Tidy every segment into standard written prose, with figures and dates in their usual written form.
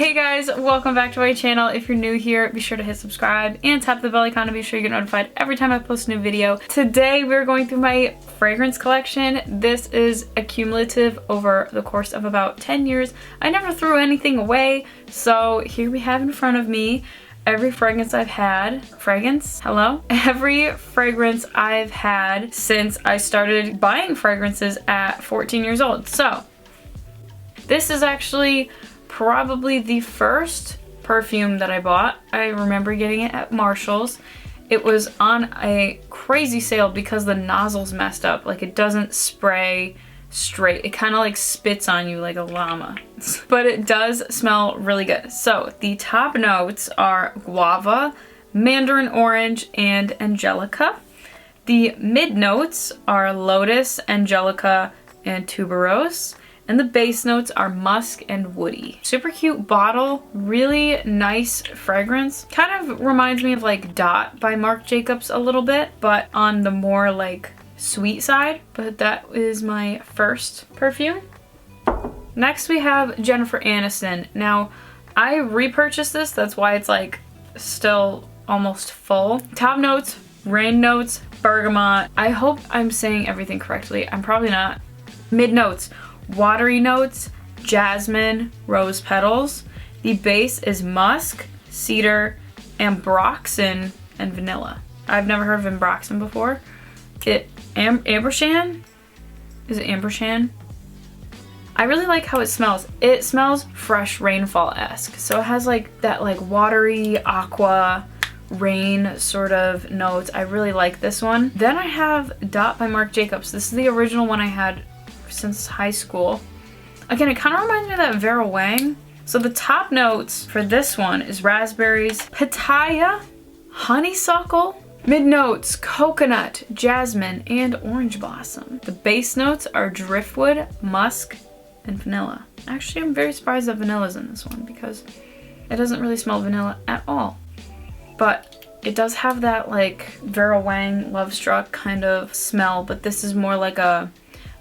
Hey guys, welcome back to my channel. If you're new here, be sure to hit subscribe and tap the bell icon to be sure you get notified every time I post a new video. Today we're going through my fragrance collection. This is accumulative over the course of about 10 years. I never threw anything away, so here we have in front of me every fragrance I've had. Every fragrance I've had since I started buying fragrances at 14 years old. So this is actually probably the first perfume that I bought. I remember getting it at Marshall's. It was on a crazy sale because the nozzle's messed up. Like, it doesn't spray straight. It kind of like spits on you like a llama. But it does smell really good. So the top notes are guava, mandarin orange, and angelica. The mid notes are lotus, angelica, and tuberose. And the base notes are musk and woody. Super cute bottle, really nice fragrance. Kind of reminds me of like Dot by Marc Jacobs a little bit, but on the more like sweet side. But that is my first perfume. Next we have Jennifer Aniston. Now I repurchased this, that's why it's like still almost full. Top notes, rain notes, bergamot. I hope I'm saying everything correctly. I'm probably not. Mid notes, watery notes, jasmine, rose petals. The base is musk, cedar, ambroxan, and vanilla. I've never heard of ambroxan before. Ambershan? Is it ambershan? I really like how it smells. It smells fresh rainfall-esque. So it has like that like watery aqua rain sort of notes. I really like this one. Then I have Dot by Marc Jacobs. This is the original one I had since high school. Again, it kind of reminds me of that Vera Wang. So the top notes for this one is raspberries, pitaya, honeysuckle. Mid notes, coconut, jasmine, and orange blossom. The base notes are driftwood, musk, and vanilla. Actually, I'm very surprised that vanilla's in this one because it doesn't really smell vanilla at all. But it does have that like Vera Wang Love Struck kind of smell, but this is more like a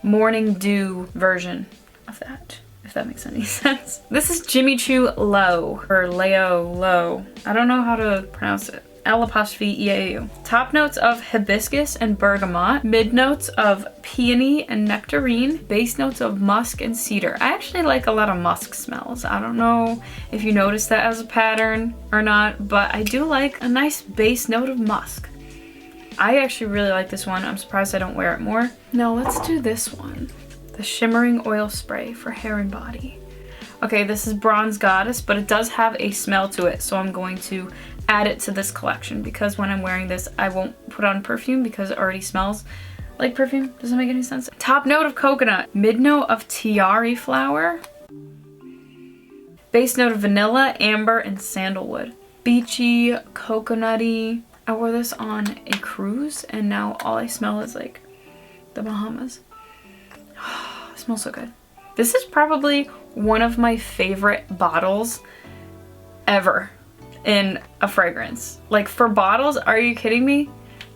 morning dew version of that, if that makes any sense. This is Jimmy Choo Low, or Leo Low. I don't know how to pronounce it. L''E''A''U. Top notes of hibiscus and bergamot. Mid notes of peony and nectarine. Base notes of musk and cedar. I actually like a lot of musk smells. I don't know if you noticed that as a pattern or not, but I do like a nice base note of musk. I actually really like this one. I'm surprised I don't wear it more. Now let's do this one. The Shimmering Oil Spray for hair and body. Okay, this is Bronze Goddess, but it does have a smell to it, so I'm going to add it to this collection because when I'm wearing this, I won't put on perfume because it already smells like perfume. Doesn't make any sense. Top note of coconut. Mid note of tiare flower. Base note of vanilla, amber, and sandalwood. Beachy, coconutty. I wore this on a cruise and now all I smell is like the Bahamas. It smells so good. This is probably one of my favorite bottles ever in a fragrance. Like, for bottles, are you kidding me?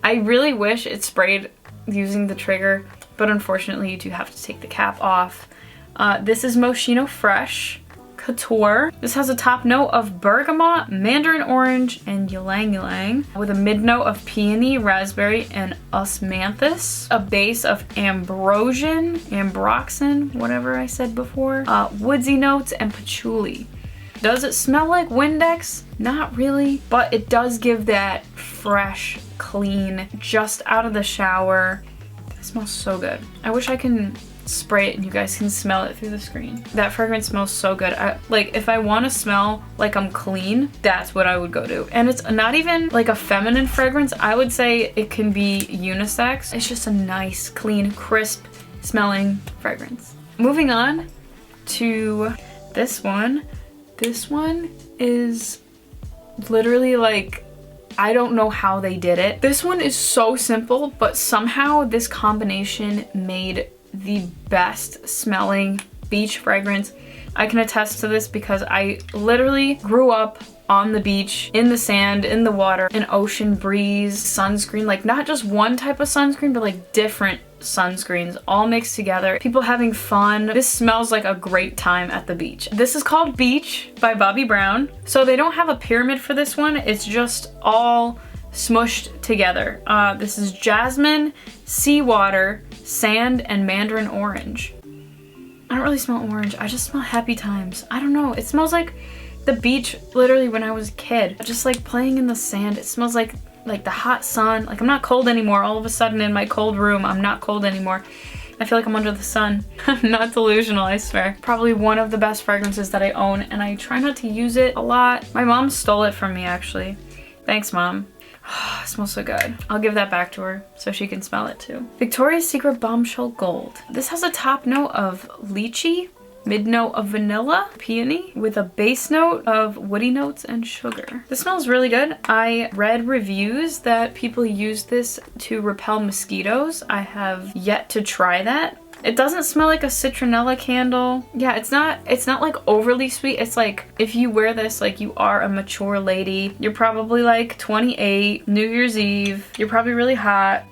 I really wish it sprayed using the trigger, but unfortunately you do have to take the cap off. This is Moschino Fresh Couture. This has a top note of bergamot, mandarin orange, and ylang ylang, with a mid note of peony, raspberry, and osmanthus. A base of ambroxan, whatever I said before. Woodsy notes and patchouli. Does it smell like Windex? Not really, but it does give that fresh, clean, just out of the shower. It smells so good. I wish I can spray it and you guys can smell it through the screen. That fragrance smells so good. Like, if I want to smell like I'm clean, that's what I would go to. And it's not even like a feminine fragrance. I would say it can be unisex. It's just a nice, clean, crisp smelling fragrance. Moving on to this one. This one is literally like, I don't know how they did it. This one is so simple, but somehow this combination made the best smelling beach fragrance. I can attest to this because I literally grew up on the beach, in the sand, in the water, an ocean breeze, sunscreen, like not just one type of sunscreen, but like different sunscreens all mixed together. People having fun. This smells like a great time at the beach. This is called Beach by Bobbi Brown. So they don't have a pyramid for this one. It's just all smushed together. This is jasmine, seawater, sand, and mandarin orange. I don't really smell orange. I just smell happy times. I don't know. It smells like the beach literally when I was a kid. Just like playing in the sand. It smells like the hot sun. Like I'm not cold anymore. All of a sudden in my cold room, I'm not cold anymore. I feel like I'm under the sun. I'm not delusional, I swear. Probably one of the best fragrances that I own, and I try not to use it a lot. My mom stole it from me, actually. Thanks, Mom. It smells so good. I'll give that back to her so she can smell it too. Victoria's Secret Bombshell Gold. This has a top note of lychee, mid note of vanilla, peony, with a base note of woody notes and sugar. This smells really good. I read reviews that people use this to repel mosquitoes. I have yet to try that. It doesn't smell like a citronella candle. Yeah, it's not like overly sweet. It's like if you wear this, like you are a mature lady. You're probably like 28, New Year's Eve. You're probably really hot.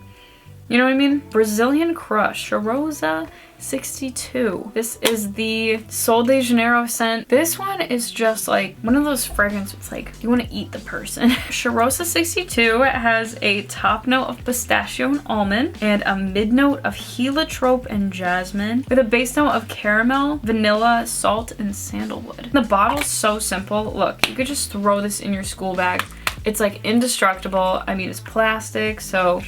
You know what I mean? Brazilian Crush, Charosa 62. This is the Sol de Janeiro scent. This one is just like one of those fragrances. It's like you want to eat the person. Charosa 62 has a top note of pistachio and almond and a mid note of heliotrope and jasmine with a base note of caramel, vanilla, salt, and sandalwood. The bottle's so simple. Look, you could just throw this in your school bag. It's like indestructible. I mean, it's plastic, so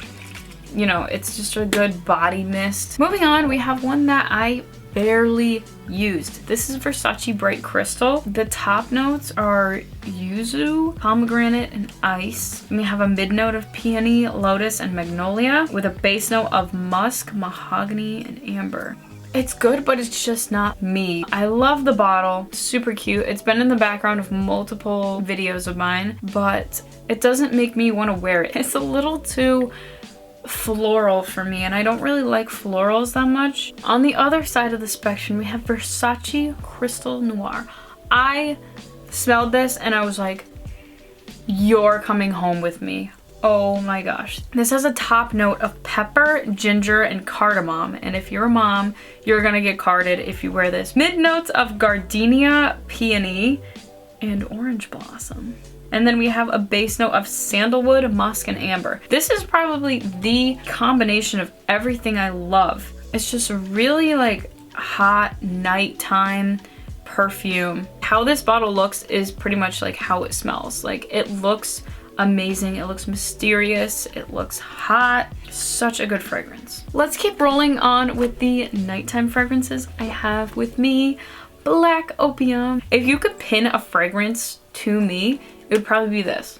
you know, it's just a good body mist. Moving on, we have one that I barely used. This is Versace Bright Crystal. The top notes are yuzu, pomegranate, and ice. And we have a mid note of peony, lotus, and magnolia with a base note of musk, mahogany, and amber. It's good, but it's just not me. I love the bottle, super cute. It's been in the background of multiple videos of mine, but it doesn't make me want to wear it. It's a little too floral for me, and I don't really like florals that much. On the other side of the spectrum, we have Versace Crystal Noir. I smelled this and I was like, you're coming home with me. Oh my gosh. This has a top note of pepper, ginger, and cardamom, and if you're a mom, you're gonna get carded if you wear this. Mid notes of gardenia, peony, and orange blossom. And then we have a base note of sandalwood, musk, and amber. This is probably the combination of everything I love. It's just a really like hot nighttime perfume. How this bottle looks is pretty much like how it smells. Like it looks amazing, it looks mysterious, it looks hot. Such a good fragrance. Let's keep rolling on with the nighttime fragrances I have with me. Black Opium. If you could pin a fragrance to me, it would probably be this.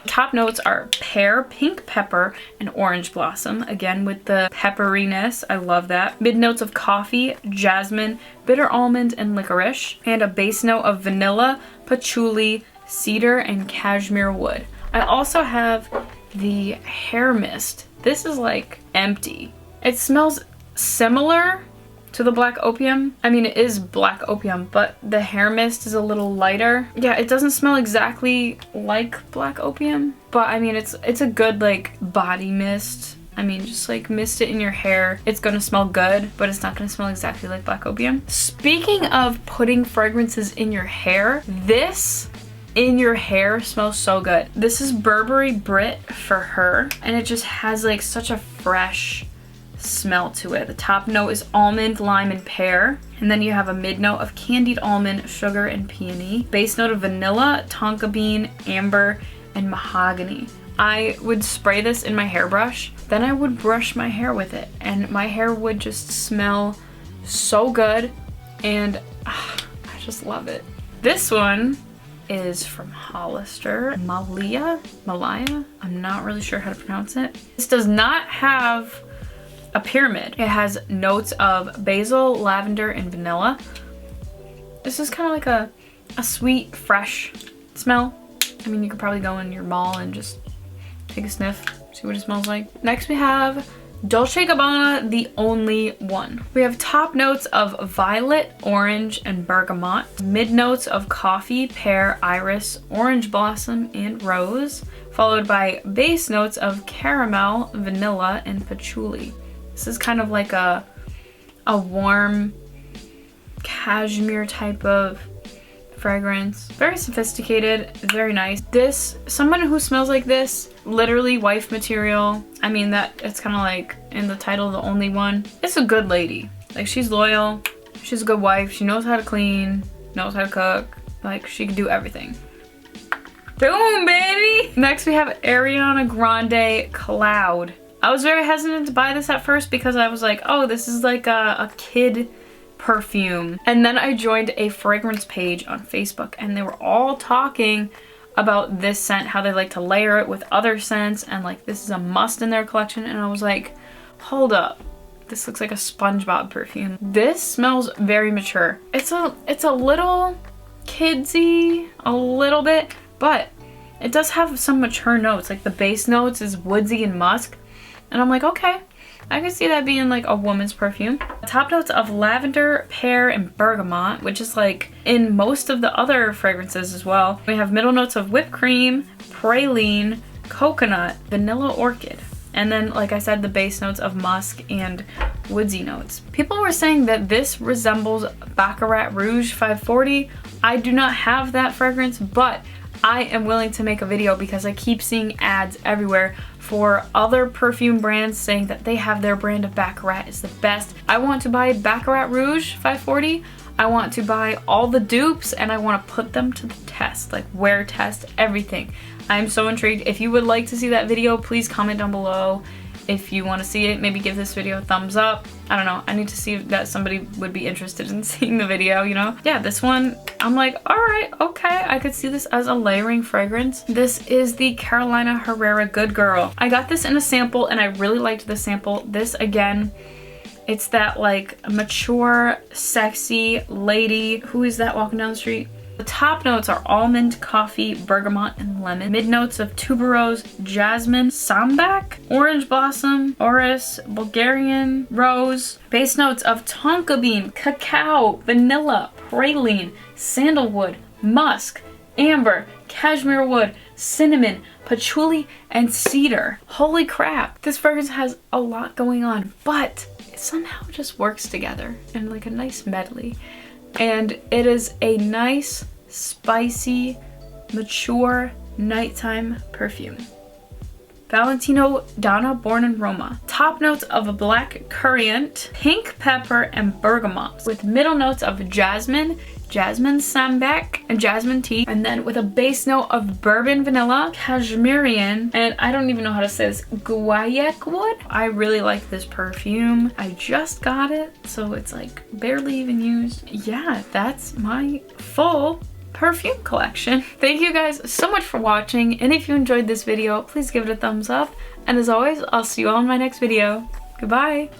Top notes are pear, pink pepper, and orange blossom. Again, with the pepperiness, I love that. Mid notes of coffee, jasmine, bitter almond, and licorice. And a base note of vanilla, patchouli, cedar, and cashmere wood. I also have the hair mist. This is like empty. It smells similar to the Black Opium. I mean, it is Black Opium, but the hair mist is a little lighter. Yeah, it doesn't smell exactly like Black Opium, but I mean, it's a good like body mist. I mean, just like mist it in your hair. It's gonna smell good, but it's not gonna smell exactly like Black Opium. Speaking of putting fragrances in your hair, this in your hair smells so good. This is Burberry Brit for Her, and it just has like such a fresh smell to it. The top note is almond, lime, and pear. And then you have a mid note of candied almond, sugar, and peony. Base note of vanilla, tonka bean, amber, and mahogany. I would spray this in my hairbrush, then I would brush my hair with it, and my hair would just smell so good, and I just love it. This one is from Hollister, Malaya? I'm not really sure how to pronounce it. This does not have a pyramid. It has notes of basil, lavender, and vanilla. This is kind of like a sweet, fresh smell. I mean, you could probably go in your mall and just take a sniff, see what it smells like. Next we have Dolce & Gabbana, the only one. We have top notes of violet, orange, and bergamot. Mid notes of coffee, pear, iris, orange blossom, and rose. Followed by base notes of caramel, vanilla, and patchouli. This is kind of like a warm cashmere type of fragrance. Very sophisticated, very nice. This, someone who smells like this, literally wife material. I mean, that it's kind of like in the title, the only one. It's a good lady. Like, she's loyal, she's a good wife, she knows how to clean, knows how to cook. Like, she can do everything. Boom, baby! Next we have Ariana Grande Cloud. I was very hesitant to buy this at first because I was like, oh, this is like a kid perfume. And then I joined a fragrance page on Facebook and they were all talking about this scent, how they like to layer it with other scents, and like this is a must in their collection. And I was like, hold up, this looks like a SpongeBob perfume. This smells very mature. It's a little kidsy, a little bit, but it does have some mature notes. Like the base notes is woodsy and musk, and I'm like, okay, I can see that being like a woman's perfume. Top notes of lavender, pear, and bergamot, which is like in most of the other fragrances as well. We have middle notes of whipped cream, praline, coconut, vanilla orchid. And then, like I said, the base notes of musk and woodsy notes. People were saying that this resembles Baccarat Rouge 540. I do not have that fragrance, but I am willing to make a video because I keep seeing ads everywhere for other perfume brands saying that they have their brand of Baccarat is the best. I want to buy Baccarat Rouge 540. I want to buy all the dupes and I want to put them to the test, like wear test everything. I'm so intrigued. If you would like to see that video, please comment down below. If you want to see it, maybe give this video a thumbs up. I don't know. I need to see that somebody would be interested in seeing the video, you know? Yeah, this one, I'm like, all right, okay. I could see this as a layering fragrance. This is the Carolina Herrera Good Girl. I got this in a sample and I really liked the sample. This, again, it's that like mature, sexy lady. Who is that walking down the street? The top notes are almond, coffee, bergamot, and lemon. Mid notes of tuberose, jasmine, sambac, orange blossom, orris, Bulgarian, rose. Base notes of tonka bean, cacao, vanilla, praline, sandalwood, musk, amber, cashmere wood, cinnamon, patchouli, and cedar. Holy crap. This fragrance has a lot going on, but it somehow just works together in like a nice medley. And it is a nice, spicy, mature nighttime perfume. Valentino Donna Born in Roma. Top notes of a black currant, pink pepper, and bergamot, with middle notes of jasmine, jasmine sambac, and jasmine tea, and then with a base note of bourbon vanilla, cashmerian, and I don't even know how to say this, guaiac wood. I really like this perfume. I just got it, so it's like barely even used. Yeah, that's my full perfume collection. Thank you guys so much for watching, and if you enjoyed this video, please give it a thumbs up, and as always, I'll see you all in my next video. Goodbye!